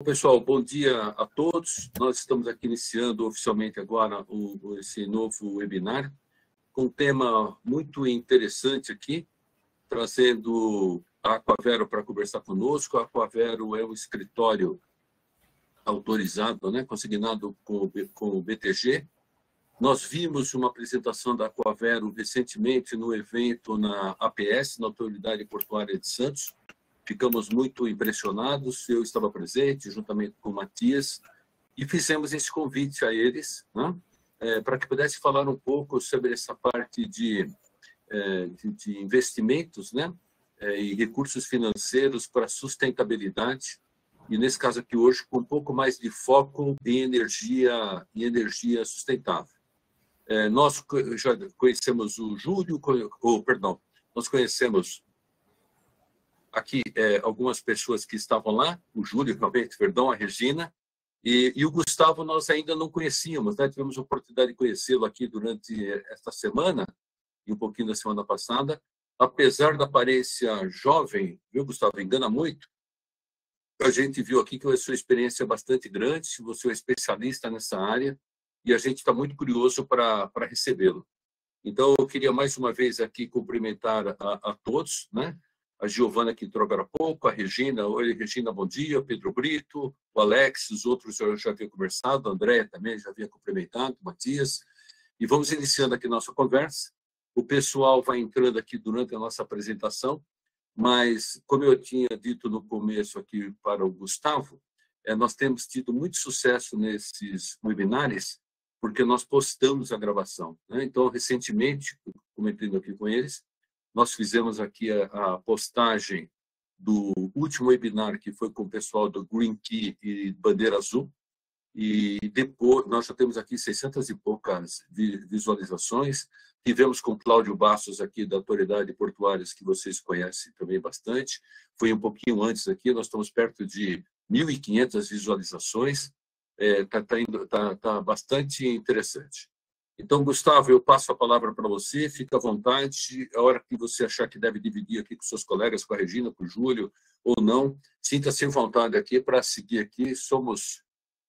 Pessoal, bom dia a todos. Nós estamos aqui iniciando oficialmente agora esse novo webinar com um tema muito interessante aqui, trazendo a Aquavero para conversar conosco. A Aquavero é um escritório autorizado, consignado com o BTG. Nós vimos uma apresentação da Aquavero recentemente no evento na APS, na Autoridade Portuária de Santos. Ficamos muito impressionados, eu estava presente, juntamente com o Matias, e fizemos esse convite a eles, para que pudesse falar um pouco sobre essa parte de investimentos, e recursos financeiros para sustentabilidade, e nesse caso aqui hoje, com um pouco mais de foco em energia sustentável. Nós já conhecemos o Júlio, nós conhecemos aqui algumas pessoas que estavam lá, o Júlio, a Regina, e o Gustavo nós ainda não conhecíamos, tivemos a oportunidade de conhecê-lo aqui durante esta semana, e um pouquinho da semana passada. Apesar da aparência jovem, viu, Gustavo, engana muito, a gente viu aqui que a sua experiência é bastante grande, você é um especialista nessa área, e a gente está muito curioso para recebê-lo. Então, eu queria mais uma vez aqui cumprimentar a todos, a Giovana, que entrou agora há pouco, a Regina. Oi, Regina, bom dia. Pedro Brito, o Alex, os outros eu já havia conversado, a André também já havia cumprimentado, o Matias. E vamos iniciando aqui nossa conversa. O pessoal vai entrando aqui durante a nossa apresentação, mas, como eu tinha dito no começo aqui para o Gustavo, nós temos tido muito sucesso nesses webinários, porque nós postamos a gravação. Então, recentemente, comentando aqui com eles, nós fizemos aqui a postagem do último webinar, que foi com o pessoal do Green Key e Bandeira Azul, e depois nós já temos aqui 600 e poucas visualizações. Tivemos com Cláudio Bastos aqui da Autoridade Portuárias, que vocês conhecem também bastante. Foi um pouquinho antes aqui, nós estamos perto de 1.500 visualizações. Tá bastante interessante. Então, Gustavo, eu passo a palavra para você, fica à vontade, a hora que você achar que deve dividir aqui com seus colegas, com a Regina, com o Júlio, ou não, sinta-se à vontade aqui para seguir aqui. Somos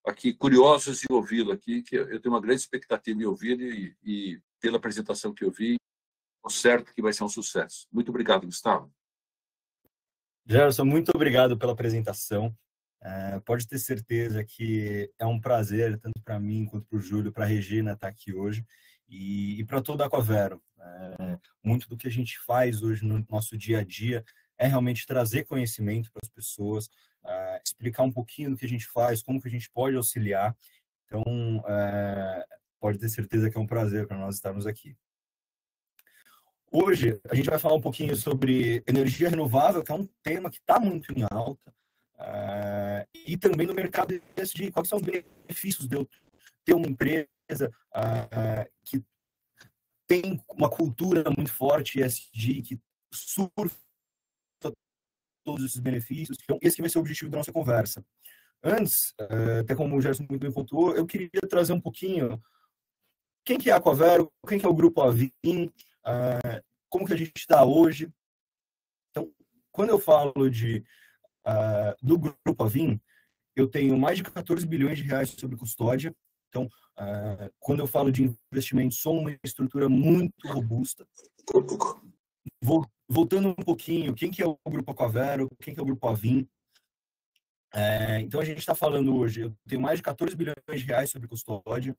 aqui curiosos em ouvi-lo aqui, que eu tenho uma grande expectativa em ouvi-lo e pela apresentação que eu vi, estou certo que vai ser um sucesso. Muito obrigado, Gustavo. Gerson, muito obrigado pela apresentação. Pode ter certeza que é um prazer, tanto para mim quanto para o Júlio, para a Regina estar aqui hoje e para toda a Aquavero. Muito do que a gente faz hoje no nosso dia a dia é realmente trazer conhecimento para as pessoas, explicar um pouquinho do que a gente faz, como que a gente pode auxiliar. Então, pode ter certeza que é um prazer para nós estarmos aqui. Hoje, a gente vai falar um pouquinho sobre energia renovável, que é um tema que está muito em alta, e também no mercado ESG, quais são os benefícios de eu ter uma empresa que tem uma cultura muito forte ESG, que surfa todos esses benefícios. Então, esse vai ser o objetivo da nossa conversa. Antes, até como o Gerson muito bem pontuou, eu queria trazer um pouquinho quem que é a Aquavero, quem que é o Grupo Avin, como que a gente está hoje. Então, quando eu falo do Grupo Avin, eu tenho mais de 14 bilhões de reais sob custódia. Então, quando eu falo de investimento, sou uma estrutura muito robusta. Voltando um pouquinho, quem que é o Grupo Aquavero, quem que é o Grupo Avin? Então, a gente está falando hoje, eu tenho mais de 14 bilhões de reais sob custódia.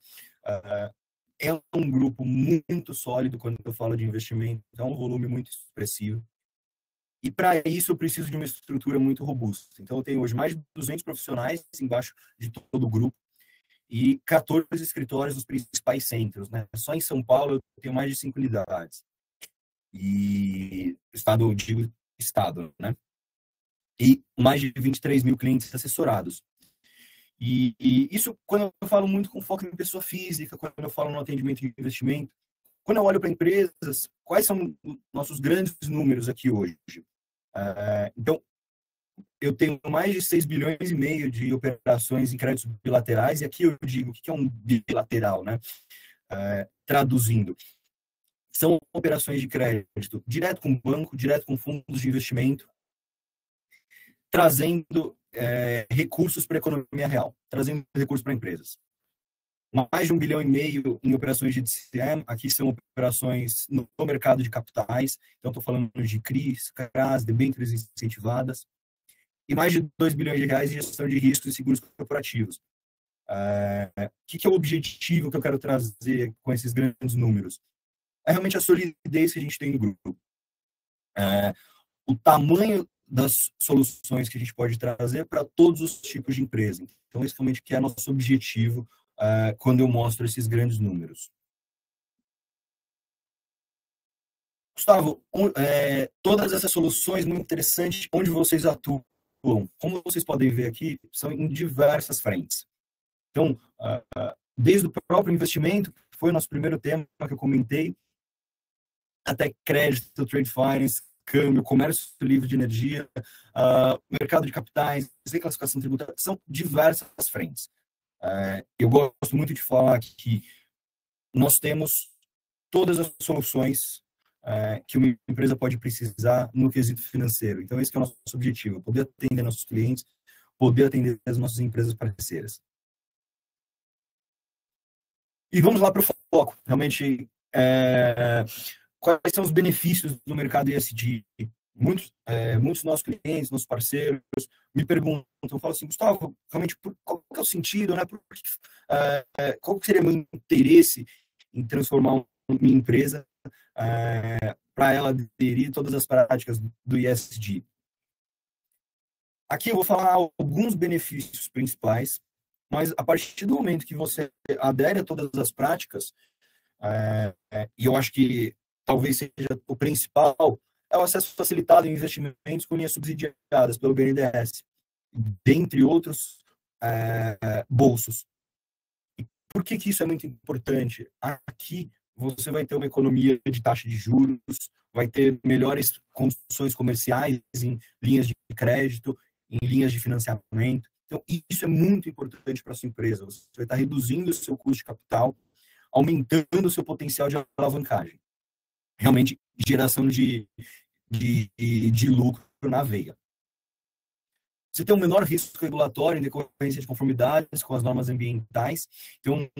É um grupo muito sólido quando eu falo de investimento, é um volume muito expressivo. E para isso eu preciso de uma estrutura muito robusta. Então eu tenho hoje mais de 200 profissionais embaixo de todo o grupo e 14 escritórios nos principais centros. Só em São Paulo eu tenho mais de 5 unidades. E eu digo estado, E mais de 23 mil clientes assessorados. E isso, quando eu falo muito com foco em pessoa física, quando eu falo no atendimento de investimento, quando eu olho para empresas, quais são nossos grandes números aqui hoje? Então, eu tenho mais de 6 bilhões e meio de operações em créditos bilaterais, e aqui eu digo o que é um bilateral, traduzindo. São operações de crédito direto com o banco, direto com fundos de investimento, trazendo recursos para a economia real, trazendo recursos para empresas. Mais de 1,5 bilhão em operações de DCM, aqui são operações no mercado de capitais, então estou falando de CRIs, CRAs, debêntures incentivadas, e mais de 2 bilhões de reais em gestão de riscos e seguros corporativos. O que é o objetivo que eu quero trazer com esses grandes números? É realmente a solidez que a gente tem no grupo. O tamanho das soluções que a gente pode trazer para todos os tipos de empresa. Então, esse realmente que é nosso objetivo quando eu mostro esses grandes números. Gustavo, todas essas soluções, muito interessante, onde vocês atuam. Como vocês podem ver aqui, são em diversas frentes. Então, desde o próprio investimento, que foi o nosso primeiro tema que eu comentei, até crédito, trade finance, câmbio, comércio livre de energia, mercado de capitais, reclassificação tributária, são diversas frentes. Eu gosto muito de falar que nós temos todas as soluções que uma empresa pode precisar no quesito financeiro. Então, esse é o nosso objetivo, poder atender nossos clientes, poder atender as nossas empresas parceiras. E vamos lá para o foco. Realmente, quais são os benefícios do mercado ESG? Muitos dos nossos clientes, nossos parceiros, me perguntam, falam assim, Gustavo, realmente, qual é o sentido, né? Qual seria o meu interesse em transformar minha empresa para ela aderir todas as práticas do ESG? Aqui eu vou falar alguns benefícios principais, mas a partir do momento que você adere a todas as práticas, e eu acho que talvez seja o principal, é o acesso facilitado em investimentos com linhas subsidiadas pelo BNDES, dentre outros bolsos. E por que isso é muito importante? Aqui você vai ter uma economia de taxa de juros, vai ter melhores condições comerciais em linhas de crédito, em linhas de financiamento. Então, isso é muito importante para a sua empresa. Você vai estar reduzindo o seu custo de capital, aumentando o seu potencial de alavancagem. Realmente, geração de lucro na veia. Você tem um menor risco regulatório em decorrência de conformidades com as normas ambientais. Então,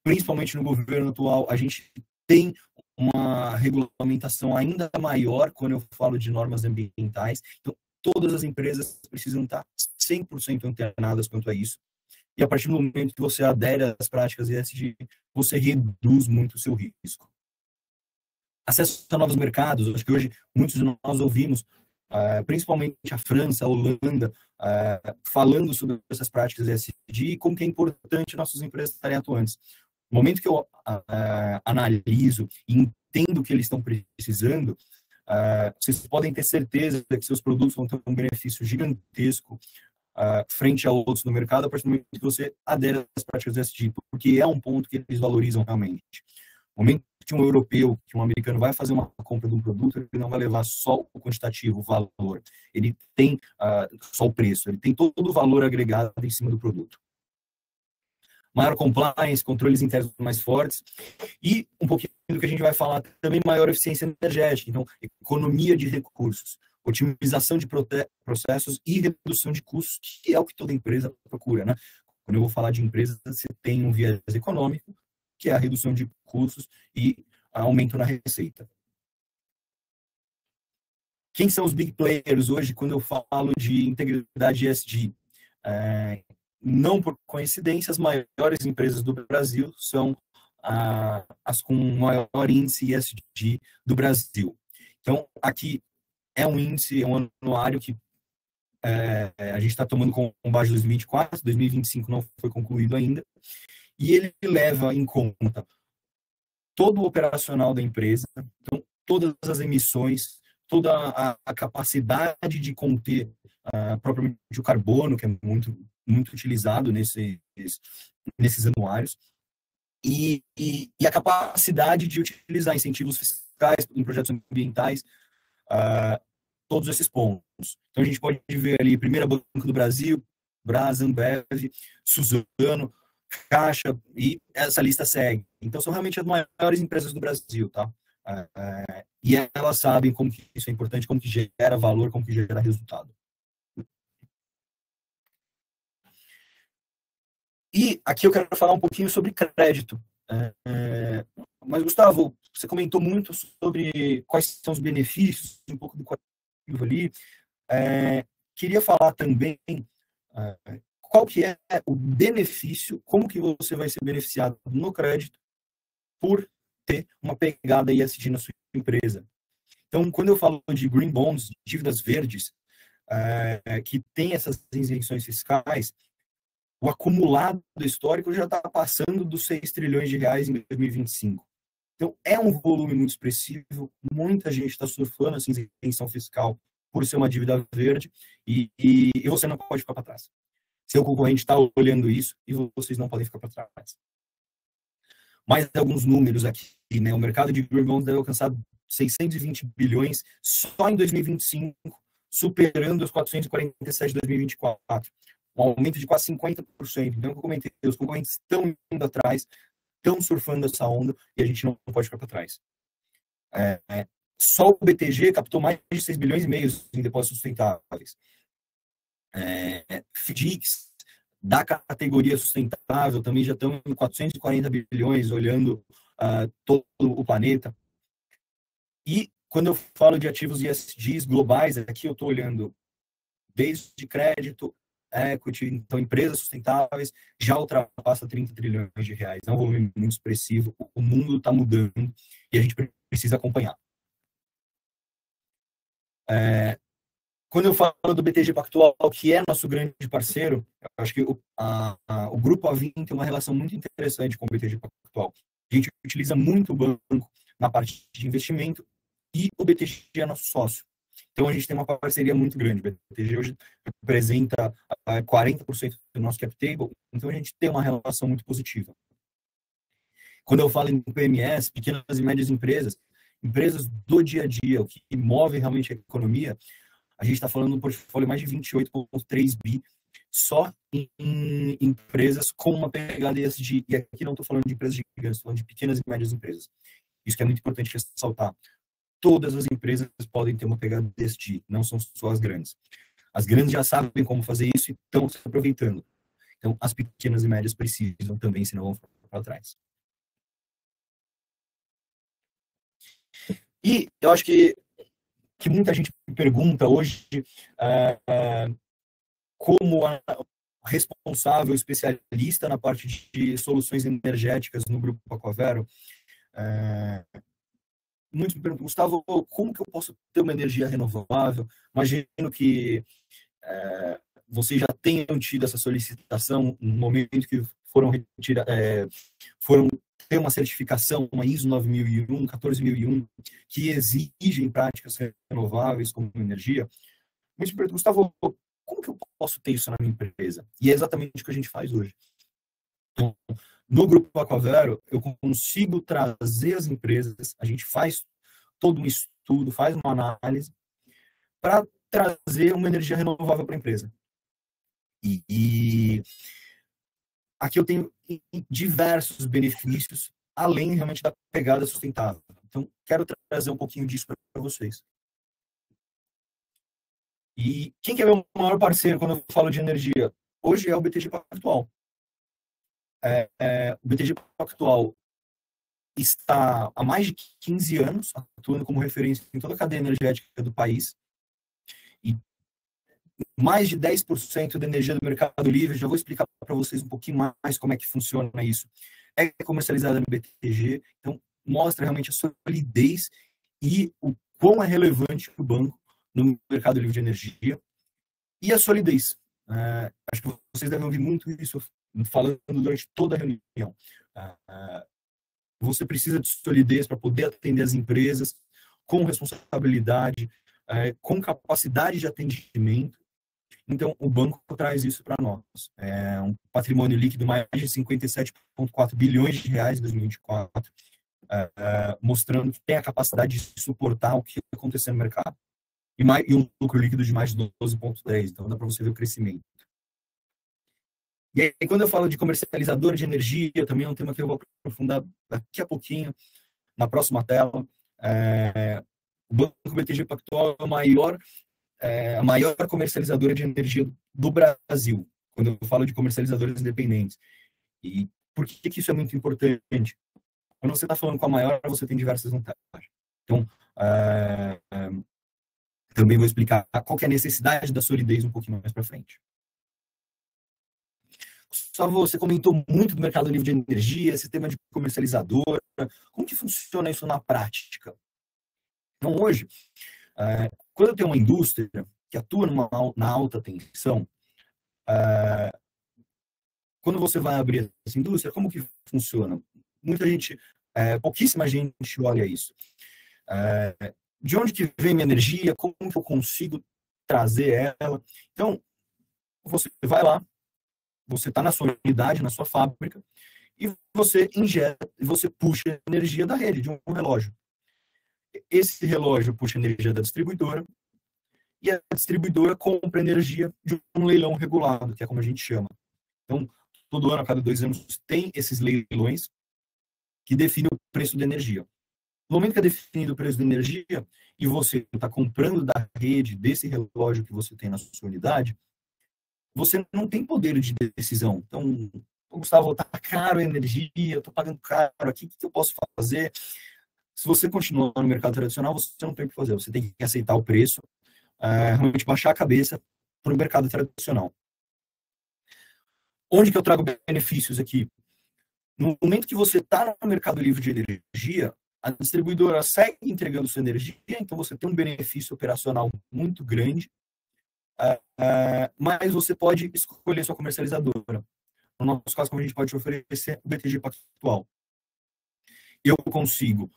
principalmente no governo atual, a gente tem uma regulamentação ainda maior quando eu falo de normas ambientais. Então, todas as empresas precisam estar 100% antenadas quanto a isso. E a partir do momento que você adere às práticas ESG, você reduz muito o seu risco. Acesso a novos mercados, acho que hoje muitos de nós ouvimos, principalmente a França, a Holanda, falando sobre essas práticas ESG e como que é importante nossas empresas estarem atuantes. No momento que eu analiso e entendo o que eles estão precisando, vocês podem ter certeza que seus produtos vão ter um benefício gigantesco frente a outros no mercado a partir do momento que você adere às práticas ESG, porque é um ponto que eles valorizam realmente. No momento que um europeu, que um americano vai fazer uma compra de um produto, ele não vai levar só o quantitativo, o valor. Ele tem só o preço, ele tem todo o valor agregado em cima do produto. Maior compliance, controles internos mais fortes e um pouquinho do que a gente vai falar também, maior eficiência energética, então economia de recursos, otimização de processos e redução de custos, que é o que toda empresa procura, né? Quando eu vou falar de empresas, você tem um viés econômico, que é a redução de custos e aumento na receita. Quem são os big players hoje quando eu falo de integridade ESG? Não por coincidência, as maiores empresas do Brasil são as com maior índice ESG do Brasil. Então, aqui é um índice, é um anuário que a gente está tomando com base em 2024, 2025 não foi concluído ainda, e ele leva em conta todo o operacional da empresa, então, todas as emissões, toda a capacidade de conter propriamente o carbono, que é muito utilizado nesses anuários, e a capacidade de utilizar incentivos fiscais em projetos ambientais, todos esses pontos. Então, a gente pode ver ali, Primeira Banco do Brasil, Brasa, Ambev, Suzano, Caixa, e essa lista segue. Então, são realmente as maiores empresas do Brasil, tá? E elas sabem como que isso é importante, como que gera valor, como que gera resultado. E aqui eu quero falar um pouquinho sobre crédito. Mas, Gustavo, você comentou muito sobre quais são os benefícios, um pouco do qualitativo ali. Queria falar também qual que é o benefício, como que você vai ser beneficiado no crédito por ter uma pegada ESG na sua empresa. Então, quando eu falo de green bonds, dívidas verdes, que tem essas isenções fiscais, o acumulado histórico já está passando dos 6 trilhões de reais em 2025. Então, é um volume muito expressivo, muita gente está surfando essa isenção fiscal por ser uma dívida verde, e você não pode ficar para trás. Seu concorrente está olhando isso e vocês não podem ficar para trás. Mais alguns números aqui, né? O mercado de green bonds deve alcançar 620 bilhões só em 2025, superando os 447 de 2024. Um aumento de quase 50%. Então, como eu comentei, os concorrentes estão indo atrás, estão surfando essa onda e a gente não pode ficar para trás. Só o BTG captou mais de 6 bilhões e meio em depósitos sustentáveis. FDICs da categoria sustentável também já estão em 440 bilhões, olhando todo o planeta. E quando eu falo de ativos ESGs globais, aqui eu estou olhando desde crédito, equity, então empresas sustentáveis, já ultrapassa 30 trilhões de reais. É um volume muito expressivo, o mundo está mudando e a gente precisa acompanhar. Quando eu falo do BTG Pactual, que é nosso grande parceiro, eu acho que o Grupo Avin tem uma relação muito interessante com o BTG Pactual. A gente utiliza muito o banco na parte de investimento e o BTG é nosso sócio. Então, a gente tem uma parceria muito grande. O BTG hoje representa 40% do nosso cap table, então a gente tem uma relação muito positiva. Quando eu falo em PMS, pequenas e médias empresas do dia a dia, o que move realmente a economia, a gente está falando de um portfólio de mais de 28,3 bi só em empresas com uma pegada ESG. E aqui não estou falando de empresas gigantes, estou falando de pequenas e médias empresas. Isso que é muito importante ressaltar. Todas as empresas podem ter uma pegada ESG, não são só as grandes. As grandes já sabem como fazer isso e estão se aproveitando. Então, as pequenas e médias precisam também, senão vão ficar para trás. E eu acho que muita gente me pergunta hoje como responsável especialista na parte de soluções energéticas no Grupo Aquavero. Muitos me perguntam, Gustavo, como que eu posso ter uma energia renovável? Imagino que vocês já tenham tido essa solicitação no momento que foram ter uma certificação, uma ISO 9001, 14001, que exigem práticas renováveis como energia. Muitos me perguntam, Gustavo, como que eu posso ter isso na minha empresa? E é exatamente o que a gente faz hoje. Então, no Grupo Aquavero, eu consigo trazer as empresas, a gente faz todo um estudo, faz uma análise para trazer uma energia renovável para a empresa. E aqui eu tenho diversos benefícios, além realmente da pegada sustentável. Então, quero trazer um pouquinho disso para vocês. E quem que é meu maior parceiro quando eu falo de energia? Hoje é o BTG Pactual. O BTG Pactual está há mais de 15 anos atuando como referência em toda a cadeia energética do país. E mais de 10% da energia do Mercado Livre, já vou explicar para vocês um pouquinho mais como é que funciona isso, é comercializada no BTG, então mostra realmente a solidez e o quão é relevante o banco no Mercado Livre de energia. E a solidez. Acho que vocês devem ouvir muito isso falando durante toda a reunião. Você precisa de solidez para poder atender as empresas com responsabilidade, com capacidade de atendimento. Então, o banco traz isso para nós. É um patrimônio líquido mais de 57,4 bilhões de reais em 2024, mostrando que tem a capacidade de suportar o que aconteceu no mercado. E um lucro líquido de mais de 12,3. Então, dá para você ver o crescimento. E aí, quando eu falo de comercializador de energia, também é um tema que eu vou aprofundar daqui a pouquinho, na próxima tela. O Banco BTG Pactual é a maior comercializadora de energia do Brasil, quando eu falo de comercializadores independentes. E por que isso é muito importante? Quando você está falando com a maior, você tem diversas vantagens. Então, também vou explicar qual que é a necessidade da solidez um pouquinho mais para frente. Só você comentou muito do mercado livre de energia, sistema de comercializadora. Como que funciona isso na prática? Então, hoje, quando eu tenho uma indústria que atua na alta tensão, quando você vai abrir essa indústria, como que funciona? Muita gente, pouquíssima gente olha isso. De onde que vem minha energia? Como que eu consigo trazer ela? Então, você vai lá, você está na sua unidade, na sua fábrica, e você injeta, você puxa energia da rede, de um relógio. Esse relógio puxa energia da distribuidora, e a distribuidora compra energia de um leilão regulado, que é como a gente chama. Então, todo ano, a cada 2 anos, tem esses leilões que definem o preço da energia. No momento que é definido o preço da energia, e você está comprando da rede, desse relógio que você tem na sua unidade, você não tem poder de decisão. Então, Gustavo, está caro a energia, eu estou pagando caro aqui, o que eu posso fazer? Se você continuar no mercado tradicional, você não tem o que fazer, você tem que aceitar o preço, realmente baixar a cabeça para o mercado tradicional. Onde que eu trago benefícios aqui? No momento que você está no mercado livre de energia, a distribuidora segue entregando sua energia, então você tem um benefício operacional muito grande, mas você pode escolher sua comercializadora. No nosso caso, como a gente pode oferecer o BTG Pactual. Eu consigo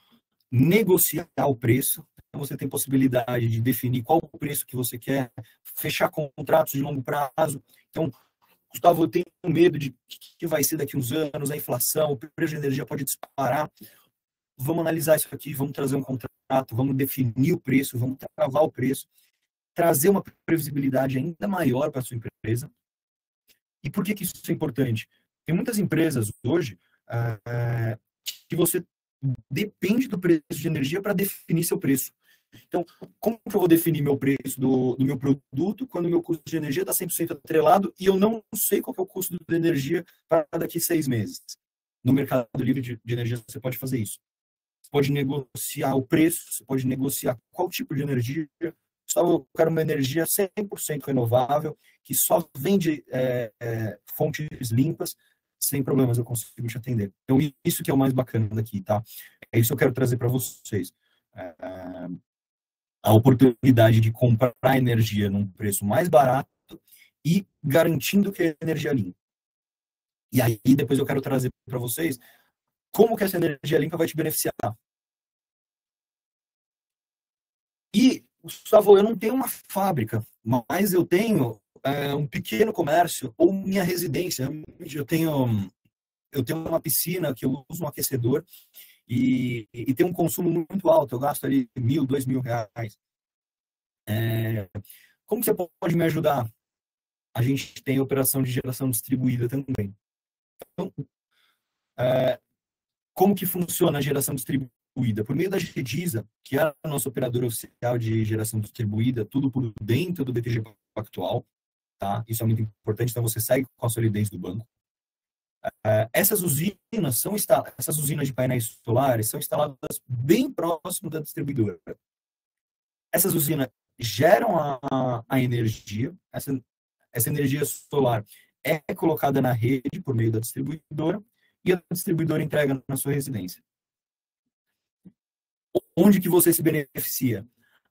negociar o preço, então você tem possibilidade de definir qual o preço que você quer, fechar contratos de longo prazo. Então, Gustavo, eu tenho medo de que vai ser daqui uns anos, a inflação, o preço de energia pode disparar. Vamos analisar isso aqui, vamos trazer um contrato, vamos definir o preço, vamos travar o preço, trazer uma previsibilidade ainda maior para a sua empresa. E por que isso é importante? Tem muitas empresas hoje que você depende do preço de energia para definir seu preço. Então, como que eu vou definir meu preço do meu produto quando o meu custo de energia está 100% atrelado e eu não sei qual que é o custo da energia para daqui 6 meses? No mercado livre de energia, você pode fazer isso. Você pode negociar o preço, você pode negociar qual tipo de energia. Eu quero uma energia 100% renovável, que só vende fontes limpas, sem problemas, eu consigo te atender. Então, isso que é o mais bacana daqui, tá? É isso que eu quero trazer para vocês. A oportunidade de comprar energia num preço mais barato e garantindo que é energia limpa. E aí, depois eu quero trazer para vocês como que essa energia limpa vai te beneficiar. E, Gustavo, eu não tenho uma fábrica, mas eu tenho um pequeno comércio ou minha residência. Eu tenho uma piscina que eu uso um aquecedor e tem um consumo muito alto. Eu gasto ali R$1.000, R$2.000. Como que você pode me ajudar? A gente tem operação de geração distribuída também. Então, como que funciona a geração distribuída? Por meio da GDISA, que é a nossa operadora oficial de geração distribuída, tudo por dentro do BTG Pactual, tá? Isso é muito importante, então você segue com a solidez do banco. Essas usinas de painéis solares são instaladas bem próximo da distribuidora. Essas usinas geram a energia, essa energia solar é colocada na rede por meio da distribuidora e a distribuidora entrega na sua residência. Onde que você se beneficia?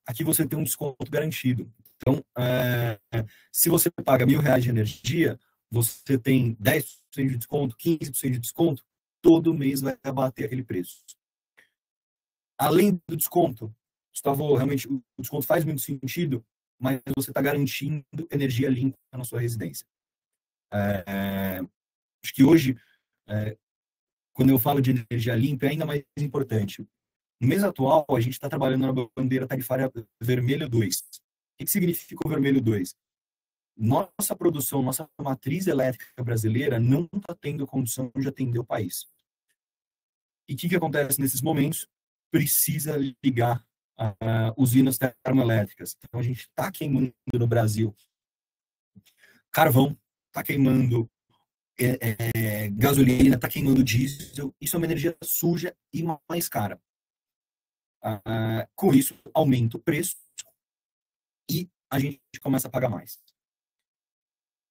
Aqui você tem um desconto garantido. Então, se você paga R$1.000 de energia, você tem 10% de desconto, 15% de desconto, todo mês vai abater aquele preço. Além do desconto, Gustavo, realmente o desconto faz muito sentido, mas você está garantindo energia limpa na sua residência. Acho que hoje, quando eu falo de energia limpa, é ainda mais importante. No mês atual, a gente está trabalhando na bandeira tarifária vermelho 2. O que significa o vermelho 2? Nossa produção, nossa matriz elétrica brasileira não está tendo condição de atender o país. E o que acontece nesses momentos? Precisa ligar usinas termoelétricas. Então, a gente está queimando no Brasil carvão, está queimando gasolina, está queimando diesel, isso é uma energia suja e mais cara. Com isso, aumenta o preço e a gente começa a pagar mais.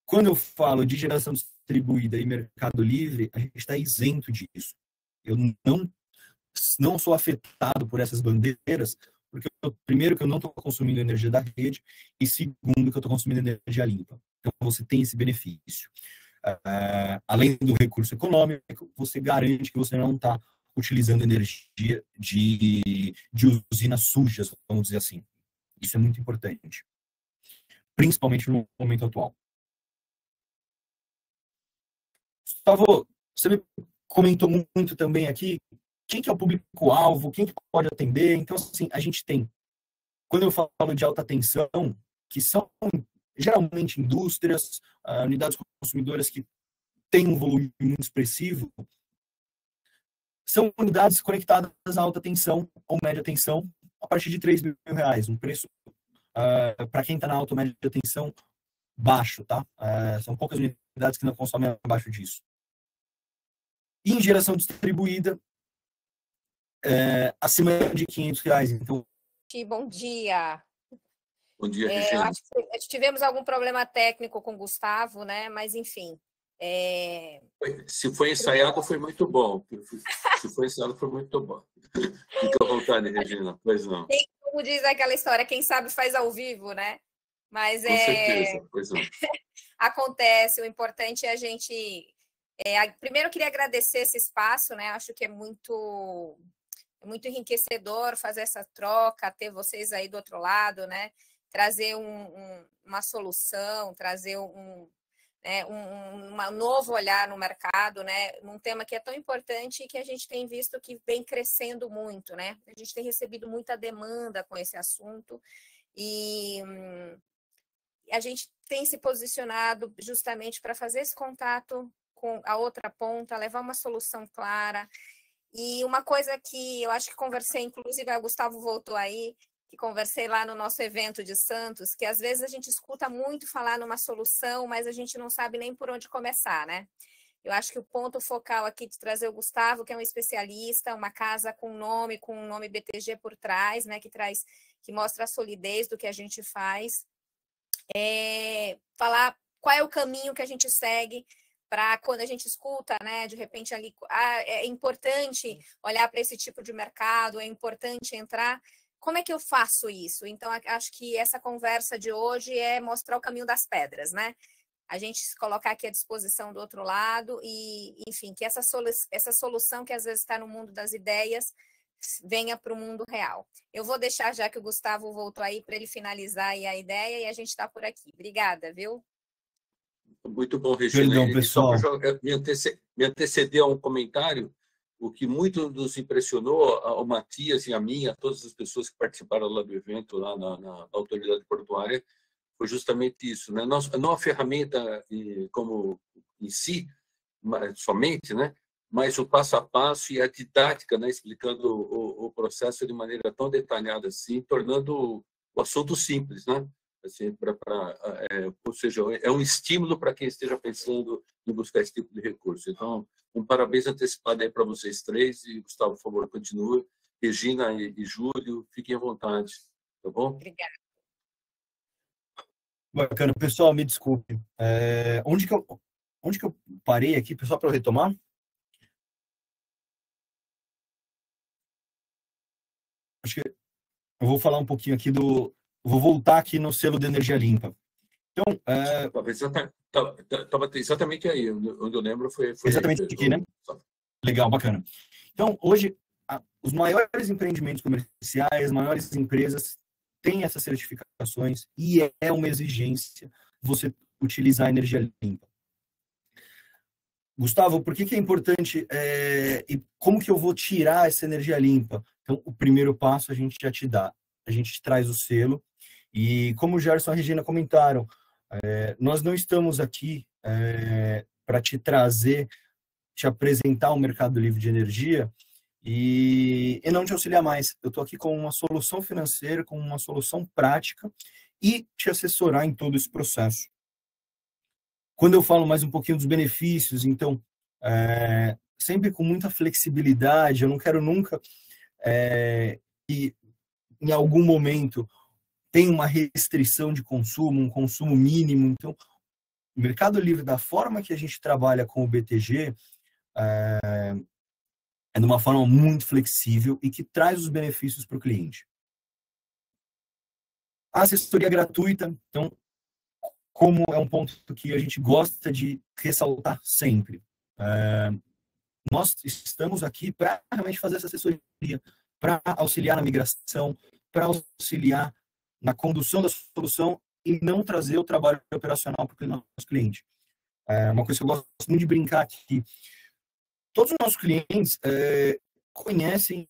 Quando eu falo de geração distribuída e mercado livre, a gente está isento disso. Eu não sou afetado por essas bandeiras, porque, primeiro, que eu não estou consumindo energia da rede, e segundo, que eu estou consumindo energia limpa. Então, você tem esse benefício. Além do recurso econômico, você garante que você não está utilizando energia de usinas sujas, vamos dizer assim. Isso é muito importante, principalmente no momento atual. Gustavo, você me comentou muito também aqui, quem que é o público-alvo, quem que pode atender. Então, assim, a gente tem, quando eu falo de alta tensão, que são geralmente indústrias, unidades consumidoras que têm um volume muito expressivo, são unidades conectadas a alta tensão ou média tensão a partir de R$3.000, um preço, para quem está na alta ou média tensão, baixo, tá? São poucas unidades que não consomem abaixo disso. E em geração distribuída, acima de R$500. Então, bom dia. Bom dia, Regina. Acho que tivemos algum problema técnico com o Gustavo, né? Mas, enfim. Se foi ensaiado, foi muito bom. Se foi ensaiado, foi muito bom. Fica à vontade, Regina. Pois não. Como diz aquela história, quem sabe faz ao vivo, né? Mas com certeza, pois não. Acontece. O importante é a gente... primeiro, eu queria agradecer esse espaço, né? Acho que é muito enriquecedor fazer essa troca, ter vocês aí do outro lado, né? Trazer uma solução, trazer um novo olhar no mercado, né? Num tema que é tão importante e que a gente tem visto que vem crescendo muito, né? A gente tem recebido muita demanda com esse assunto e a gente tem se posicionado justamente para fazer esse contato com a outra ponta, levar uma solução clara. E uma coisa que eu acho que conversei, inclusive o Gustavo voltou aí, que conversei lá no nosso evento de Santos, que às vezes a gente escuta muito falar numa solução, mas a gente não sabe nem por onde começar, né? Eu acho que o ponto focal aqui de trazer o Gustavo, que é um especialista, uma casa com um nome BTG por trás, né? Que mostra a solidez do que a gente faz. Falar qual é o caminho que a gente segue para quando a gente escuta, né, de repente ali, é importante olhar para esse tipo de mercado, é importante entrar. Como é que eu faço isso? Então, acho que essa conversa de hoje é mostrar o caminho das pedras, né? A gente se colocar aqui à disposição do outro lado e, enfim, que essa solução que às vezes está no mundo das ideias venha para o mundo real. Eu vou deixar, já que o Gustavo voltou aí, para ele finalizar aí a ideia e a gente está por aqui. Obrigada, viu? Muito bom, Regina. Perdão, pessoal. Só para me anteceder a um comentário, o que muito nos impressionou, ao Matias e a mim, a todas as pessoas que participaram lá do evento, lá na autoridade portuária, foi justamente isso, né? Não a ferramenta como em si, somente, né? Mas o passo a passo e a didática, né? Explicando o processo de maneira tão detalhada assim, tornando o assunto simples, né? Assim, ou seja, é um estímulo para quem esteja pensando em buscar esse tipo de recurso. Então, um parabéns antecipado aí para vocês três e, Gustavo, por favor, continue. Regina e Júlio, fiquem à vontade, tá bom? Obrigada. Bacana. Pessoal, me desculpe. Onde que eu parei aqui, pessoal, para eu retomar? Acho que eu vou falar um pouquinho aqui vou voltar aqui no selo de energia limpa. Então, estava exatamente aí, onde eu lembro foi exatamente aí, aqui, né? Legal, bacana. Então, hoje, os maiores empreendimentos comerciais, as maiores empresas têm essas certificações e é uma exigência você utilizar energia limpa. Gustavo, por que é importante e como que eu vou tirar essa energia limpa? Então, o primeiro passo a gente já te dá. A gente te traz o selo e, como o Gerson e a Regina comentaram, nós não estamos aqui para te apresentar um mercado livre de energia e não te auxiliar mais. Eu estou aqui com uma solução financeira, com uma solução prática e te assessorar em todo esse processo. Quando eu falo mais um pouquinho dos benefícios, então, sempre com muita flexibilidade, eu não quero nunca que em algum momento tenha uma restrição de consumo, um consumo mínimo. Então, o Mercado Livre, da forma que a gente trabalha com o BTG, é de uma forma muito flexível e que traz os benefícios para o cliente. A assessoria gratuita, então, como é um ponto que a gente gosta de ressaltar sempre. Nós estamos aqui para realmente fazer essa assessoria, para auxiliar na migração, para auxiliar na condução da solução e não trazer o trabalho operacional para o nosso cliente. Uma coisa que eu gosto muito de brincar aqui, todos os nossos clientes conhecem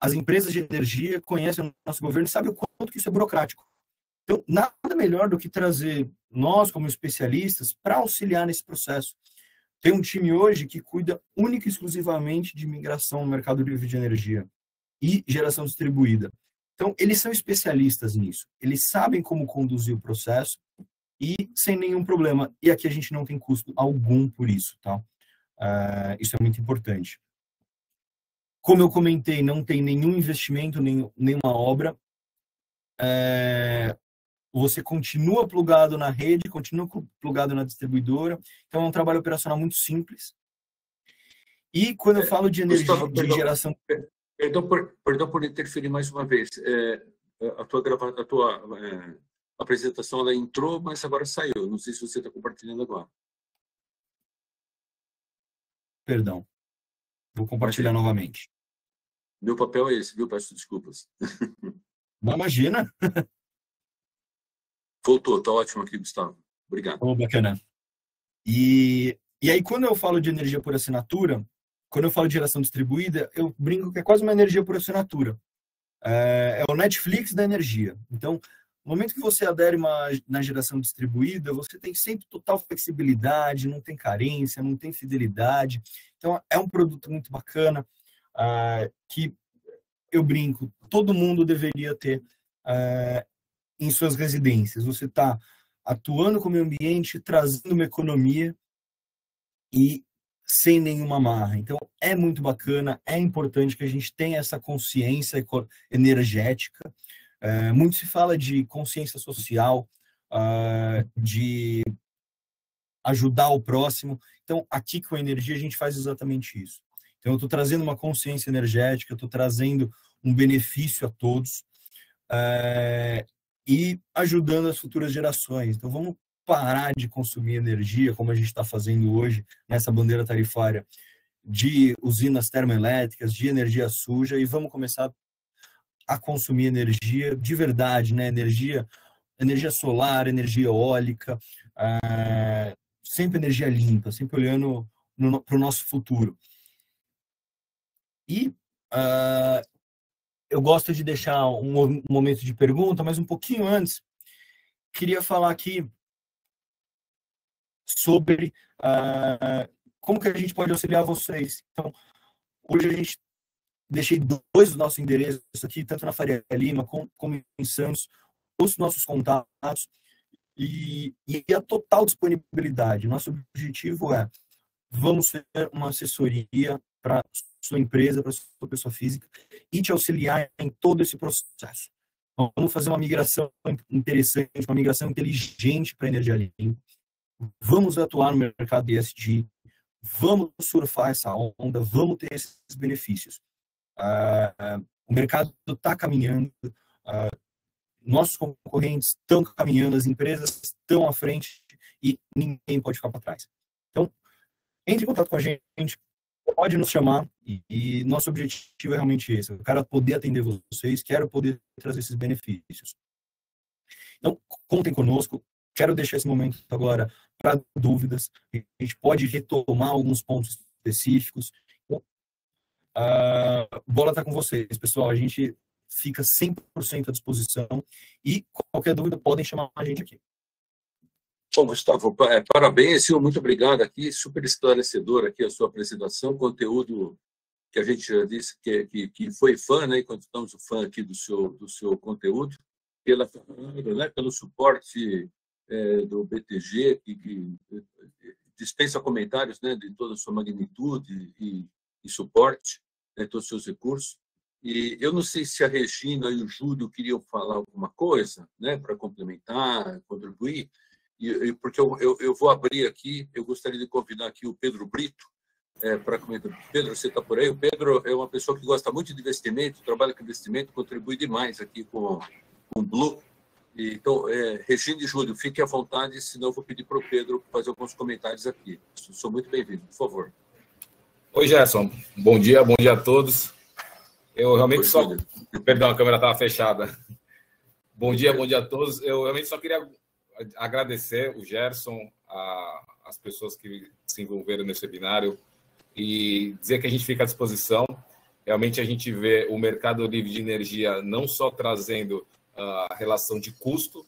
as empresas de energia, conhecem o nosso governo, sabem o quanto que isso é burocrático. Então, nada melhor do que trazer nós, como especialistas, para auxiliar nesse processo. Tem um time hoje que cuida única e exclusivamente de migração no mercado livre de energia e geração distribuída. Então, eles são especialistas nisso. Eles sabem como conduzir o processo e sem nenhum problema. E aqui a gente não tem custo algum por isso, tá? Isso é muito importante. Como eu comentei, não tem nenhum investimento, nenhuma obra. Você continua plugado na rede, continua plugado na distribuidora. Então, é um trabalho operacional muito simples. E quando eu falo de energia, Gustavo, de geração... Perdão por interferir mais uma vez. A tua apresentação ela entrou, mas agora saiu. Não sei se você está compartilhando agora. Perdão. Vou compartilhar novamente. Meu papel é esse, viu? Peço desculpas. Não, imagina. Voltou, está ótimo aqui, Gustavo. Obrigado. Oh, bacana. E aí, quando eu falo de energia por assinatura, quando eu falo de geração distribuída, eu brinco que é quase uma energia por assinatura. É o Netflix da energia. Então, no momento que você adere na geração distribuída, você tem sempre total flexibilidade, não tem carência, não tem fidelidade. Então, é um produto muito bacana, que eu brinco, todo mundo deveria ter em suas residências. Você está atuando com o meio ambiente, trazendo uma economia e sem nenhuma amarra. Então, é muito bacana, é importante que a gente tenha essa consciência energética. Muito se fala de consciência social, de ajudar o próximo. Então, aqui com a energia, a gente faz exatamente isso. Então, eu estou trazendo uma consciência energética, estou trazendo um benefício a todos e ajudando as futuras gerações. Então, vamos parar de consumir energia, como a gente está fazendo hoje, nessa bandeira tarifária, de usinas termoelétricas, de energia suja, e vamos começar a consumir energia de verdade, né? Energia solar, energia eólica, sempre energia limpa, sempre olhando para o nosso futuro. E eu gosto de deixar um momento de pergunta, mas um pouquinho antes, queria falar aqui sobre como que a gente pode auxiliar vocês. Então, hoje a gente deixei 2 dos nossos endereços aqui, tanto na Faria Lima como em Santos, os nossos contatos e a total disponibilidade. Nosso objetivo vamos ser uma assessoria para sua empresa, para sua pessoa física e te auxiliar em todo esse processo. Vamos fazer uma migração interessante, uma migração inteligente para a energia limpa. Vamos atuar no mercado ESG, vamos surfar essa onda, vamos ter esses benefícios. O mercado está caminhando, nossos concorrentes estão caminhando, as empresas estão à frente e ninguém pode ficar para trás. Então, entre em contato com a gente, pode nos chamar e nosso objetivo é realmente esse. Eu quero poder atender vocês, quero poder trazer esses benefícios. Então, contem conosco. Quero deixar esse momento agora para dúvidas. A gente pode retomar alguns pontos específicos. Então, bola está com vocês, pessoal. A gente fica 100% à disposição e qualquer dúvida podem chamar a gente aqui. Bom, Gustavo, parabéns, muito obrigado aqui, super esclarecedor aqui a sua apresentação, conteúdo que a gente já disse que foi fã, né, e continuamos fã aqui do seu conteúdo, pelo suporte do BTG, que dispensa comentários, né, de toda a sua magnitude e suporte, né, todos os seus recursos. E eu não sei se a Regina e o Júlio queriam falar alguma coisa, né, para complementar, contribuir, porque eu vou abrir aqui, eu gostaria de convidar aqui o Pedro Brito, para comentar. Pedro, você está por aí? O Pedro é uma pessoa que gosta muito de investimento, trabalha com investimento, contribui demais aqui com o Blue. Então, Regina e Júlio, fiquem à vontade, senão eu vou pedir para o Pedro fazer alguns comentários aqui. Sou muito bem-vindo, por favor. Oi, Gerson. Bom dia a todos. Eu realmente só... Júlio. Perdão, a câmera estava fechada. Bom dia a todos. Eu realmente só queria agradecer o Gerson, as pessoas que se envolveram nesse webinário e dizer que a gente fica à disposição. Realmente a gente vê o mercado livre de energia não só trazendo a relação de custo,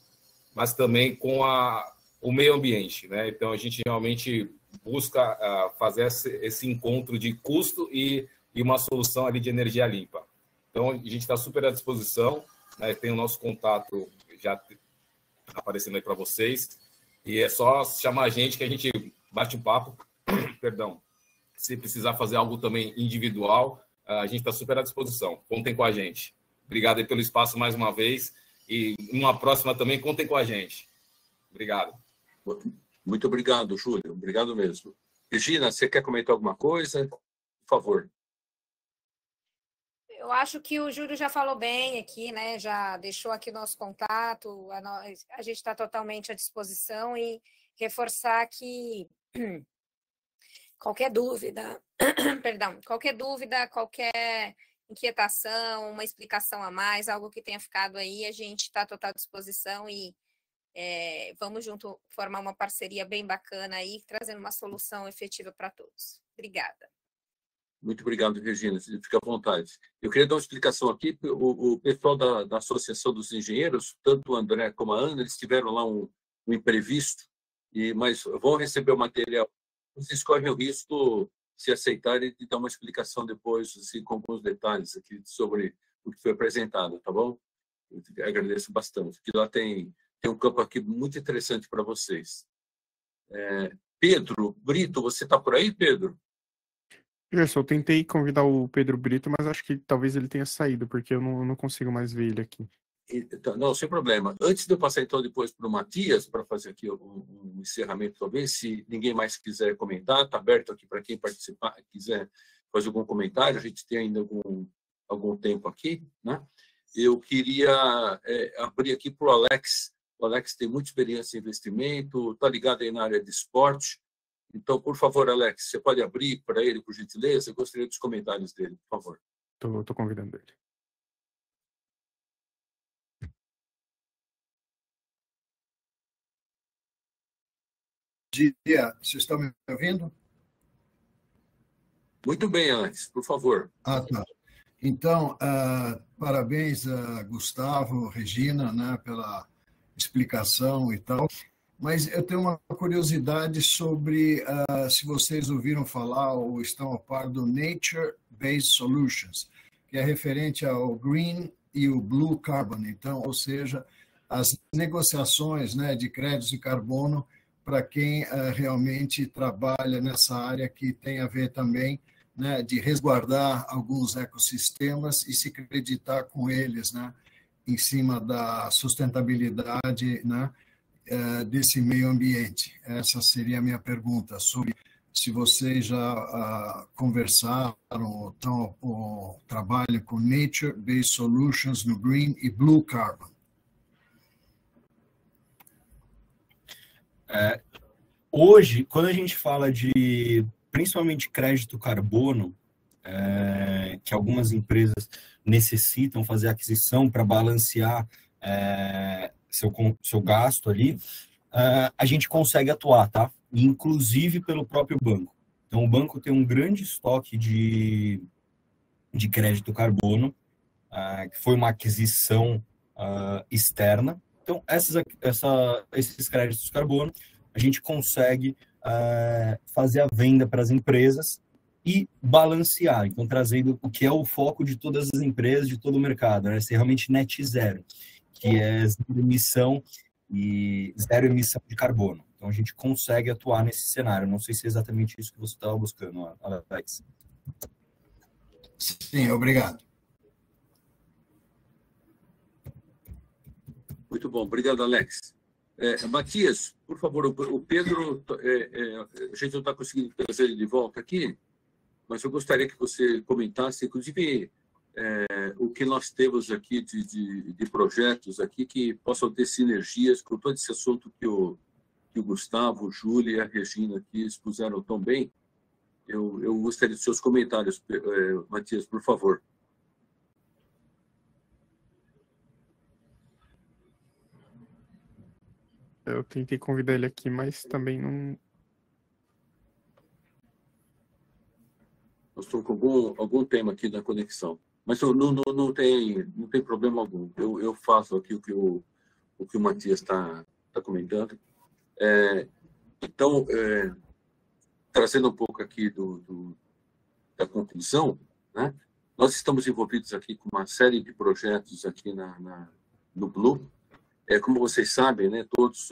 mas também com o meio ambiente, né? Então, a gente realmente busca fazer esse encontro de custo e uma solução ali de energia limpa. Então, a gente está super à disposição, né? Tem o nosso contato já aparecendo aí para vocês, e é só chamar a gente que a gente bate um papo, perdão. Se precisar fazer algo também individual, a gente está super à disposição. Contem com a gente. Obrigado aí pelo espaço mais uma vez. E numa próxima também, contem com a gente. Obrigado. Muito obrigado, Júlio. Obrigado mesmo. Regina, você quer comentar alguma coisa? Por favor. Eu acho que o Júlio já falou bem aqui, né? Já deixou aqui o nosso contato. A gente está totalmente à disposição e reforçar que qualquer dúvida, perdão, qualquer inquietação, uma explicação a mais, algo que tenha ficado aí, a gente está à total disposição e vamos junto formar uma parceria bem bacana aí, trazendo uma solução efetiva para todos. Obrigada. Muito obrigado, Regina. Fica à vontade. Eu queria dar uma explicação aqui. O pessoal da Associação dos Engenheiros, tanto o André como a Ana, eles tiveram lá um imprevisto, mas vão receber o material. Vocês correm o risco, se aceitarem, de dar uma explicação depois, assim, com alguns detalhes aqui sobre o que foi apresentado, tá bom? Eu agradeço bastante, porque lá tem um campo aqui muito interessante para vocês. Pedro Brito, você está por aí, Pedro? Gerson, eu tentei convidar o Pedro Brito, mas acho que talvez ele tenha saído, porque eu não consigo mais ver ele aqui. Não, sem problema. Antes de eu passar, então, depois para o Matias, para fazer aqui um encerramento, talvez, se ninguém mais quiser comentar, está aberto aqui para quem participar, quiser fazer algum comentário, a gente tem ainda algum tempo aqui, né? Eu queria abrir aqui para o Alex. O Alex tem muita experiência em investimento, está ligado aí na área de esporte. Então, por favor, Alex, você pode abrir para ele, por gentileza? Eu gostaria dos comentários dele, por favor. Estou convidando ele. Dia, vocês estão me ouvindo? Muito bem, Alex, por favor. Ah, tá. Então, parabéns a Gustavo, Regina, né, pela explicação e tal. Mas eu tenho uma curiosidade sobre se vocês ouviram falar ou estão a par do Nature Based Solutions, que é referente ao Green e o Blue Carbon. Então, ou seja, as negociações, né, de créditos de carbono para quem realmente trabalha nessa área que tem a ver também, né, de resguardar alguns ecossistemas e se acreditar com eles, né, em cima da sustentabilidade, né, desse meio ambiente. Essa seria a minha pergunta, sobre se vocês já conversaram ou trabalham com Nature Based Solutions no Green e Blue Carbon. Hoje, quando a gente fala de, principalmente, crédito carbono, que algumas empresas necessitam fazer aquisição para balancear seu gasto ali, a gente consegue atuar, tá? Inclusive pelo próprio banco. Então, o banco tem um grande estoque de crédito carbono, que foi uma aquisição externa. Então, esses créditos carbono, a gente consegue fazer a venda para as empresas e balancear. Então, trazendo o que é o foco de todas as empresas, de todo o mercado, né? Ser realmente net zero, que é zero emissão e zero emissão de carbono. Então, a gente consegue atuar nesse cenário. Não sei se é exatamente isso que você estava buscando, Alex. Sim, obrigado. Muito bom, obrigado, Alex. Matias, por favor, o Pedro, a gente não está conseguindo trazer ele de volta aqui, mas eu gostaria que você comentasse, inclusive, o que nós temos aqui de projetos aqui que possam ter sinergias com todo esse assunto que o Gustavo, o Júlio e a Regina aqui expuseram tão bem. Eu gostaria de seus comentários, Matias, por favor. Eu tentei convidar ele aqui, mas também não... Nós estamos com algum tema aqui na conexão. Mas não tem problema algum. Eu faço aqui o que o Matias está comentando. Então, trazendo um pouco aqui da conclusão, né? Nós estamos envolvidos aqui com uma série de projetos aqui no Blue. Como vocês sabem, né,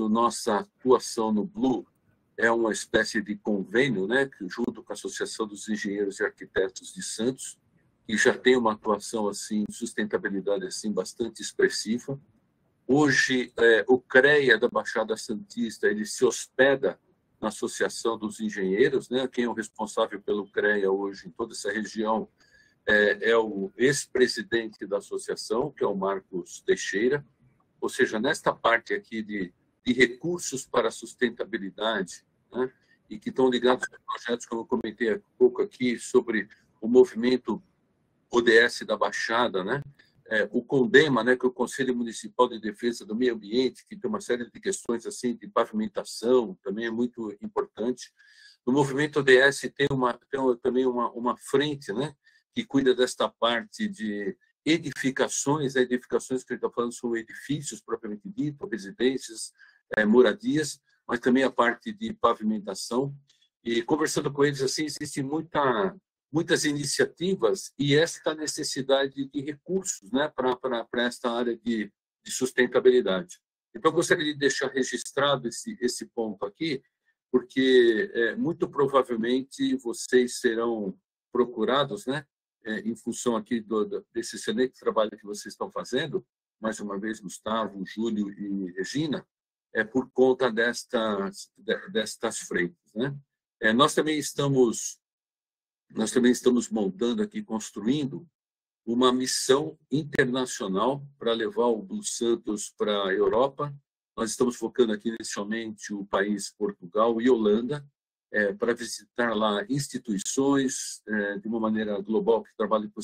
nossa atuação no Blue é uma espécie de convênio, né, junto com a Associação dos Engenheiros e Arquitetos de Santos, que já tem uma atuação assim, sustentabilidade assim, bastante expressiva. Hoje, o CREA da Baixada Santista ele se hospeda na Associação dos Engenheiros, né, quem é o responsável pelo CREA hoje em toda essa região é o ex-presidente da associação, que é o Marcos Teixeira. Ou seja, nesta parte aqui de recursos para a sustentabilidade, né, e que estão ligados a projetos, como eu comentei há pouco aqui, sobre o movimento ODS da Baixada, né, o CONDEMA, né, que é o Conselho Municipal de Defesa do Meio Ambiente, que tem uma série de questões assim de pavimentação, também é muito importante. No movimento ODS tem também uma frente, né, que cuida desta parte de edificações que a gente está falando são edifícios propriamente dito, residências, moradias, mas também a parte de pavimentação. E conversando com eles, assim, existem muitas iniciativas e esta necessidade de recursos, né, para esta área de sustentabilidade. Então, eu gostaria de deixar registrado esse ponto aqui, porque muito provavelmente vocês serão procurados, né, em função aqui desse excelente trabalho que vocês estão fazendo, mais uma vez, Gustavo, Júlio e Regina, por conta destas frentes, né? Nós também estamos montando aqui, construindo uma missão internacional para levar o Blue Santos para a Europa. Nós estamos focando aqui inicialmente o país Portugal e Holanda, para visitar lá instituições de uma maneira global que trabalham com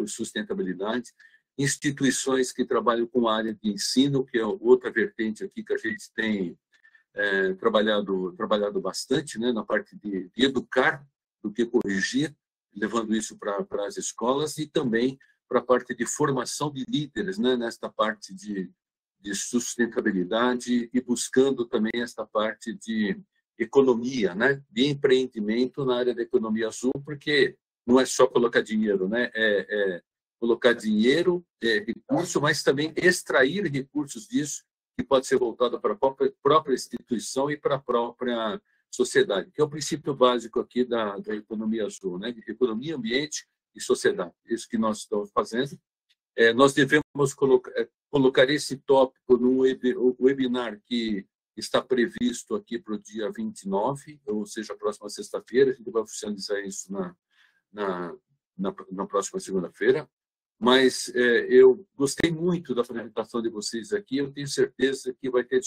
sustentabilidade, instituições que trabalham com a área de ensino, que é outra vertente aqui que a gente tem trabalhado bastante, né, na parte de educar do que corrigir, levando isso para as escolas, e também para a parte de formação de líderes, né, nesta parte de sustentabilidade e buscando também esta parte de economia, né, de empreendimento na área da economia azul, porque não é só colocar dinheiro, né, colocar dinheiro, recurso, mas também extrair recursos disso, que pode ser voltado para a própria instituição e para a própria sociedade, que é o princípio básico aqui da economia azul, né, economia, ambiente e sociedade. Isso que nós estamos fazendo. Nós devemos colocar esse tópico no webinar que está previsto aqui para o dia 29, ou seja, a próxima sexta-feira. A gente vai oficializar isso na próxima segunda-feira. Mas eu gostei muito da apresentação de vocês aqui. Eu tenho certeza que vai ter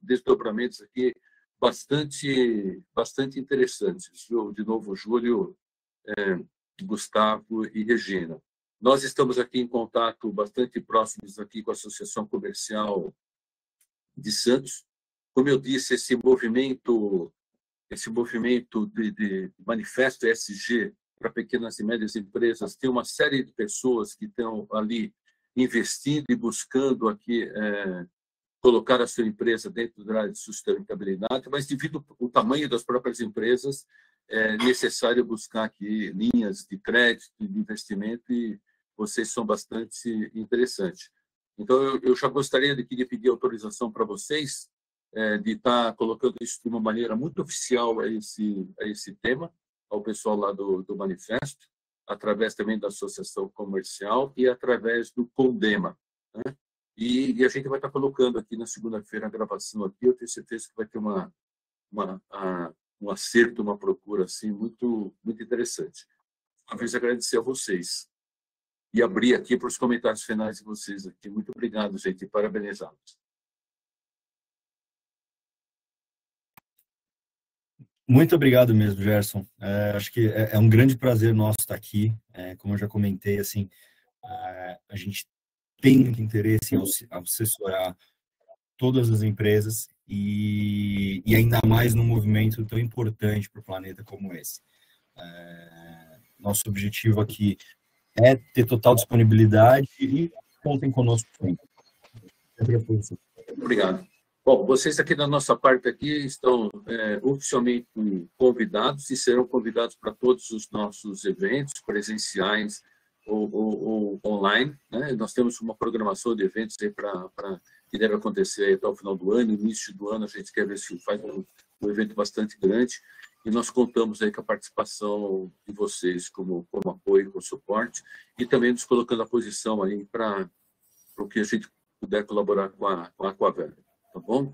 desdobramentos aqui bastante interessantes. De novo, Júlio, Gustavo e Regina. Nós estamos aqui em contato bastante próximos aqui com a Associação Comercial de Santos. Como eu disse, esse movimento de manifesto ESG para pequenas e médias empresas tem uma série de pessoas que estão ali investindo e buscando aqui colocar a sua empresa dentro da área de sustentabilidade, mas devido ao tamanho das próprias empresas, é necessário buscar aqui linhas de crédito, de investimento, e vocês são bastante interessantes. Então, eu já gostaria de pedir autorização para vocês de estar colocando isso de uma maneira muito oficial a esse tema, ao pessoal lá do manifesto, através também da Associação Comercial e através do Condema, né? E a gente vai estar colocando aqui na segunda-feira a gravação aqui. Eu tenho certeza que vai ter um acerto, uma procura assim muito interessante. Uma vez agradecer a vocês e abrir aqui para os comentários finais de vocês aqui. Muito obrigado, gente, e parabenizá-los. Muito obrigado mesmo, Gerson. Acho que é um grande prazer nosso estar aqui. Como eu já comentei, assim, a gente tem muito interesse em assessorar todas as empresas e ainda mais num movimento tão importante para o planeta como esse. Nosso objetivo aqui é ter total disponibilidade e contem conosco sempre. Obrigado. Bom, vocês aqui da nossa parte aqui estão oficialmente convidados e serão convidados para todos os nossos eventos presenciais ou online, né? Nós temos uma programação de eventos aí que deve acontecer aí até o final do ano, início do ano a gente quer ver se faz um evento bastante grande e nós contamos aí com a participação de vocês como apoio, como suporte e também nos colocando à posição aí para o que a gente puder colaborar com a Aquavera, tá bom?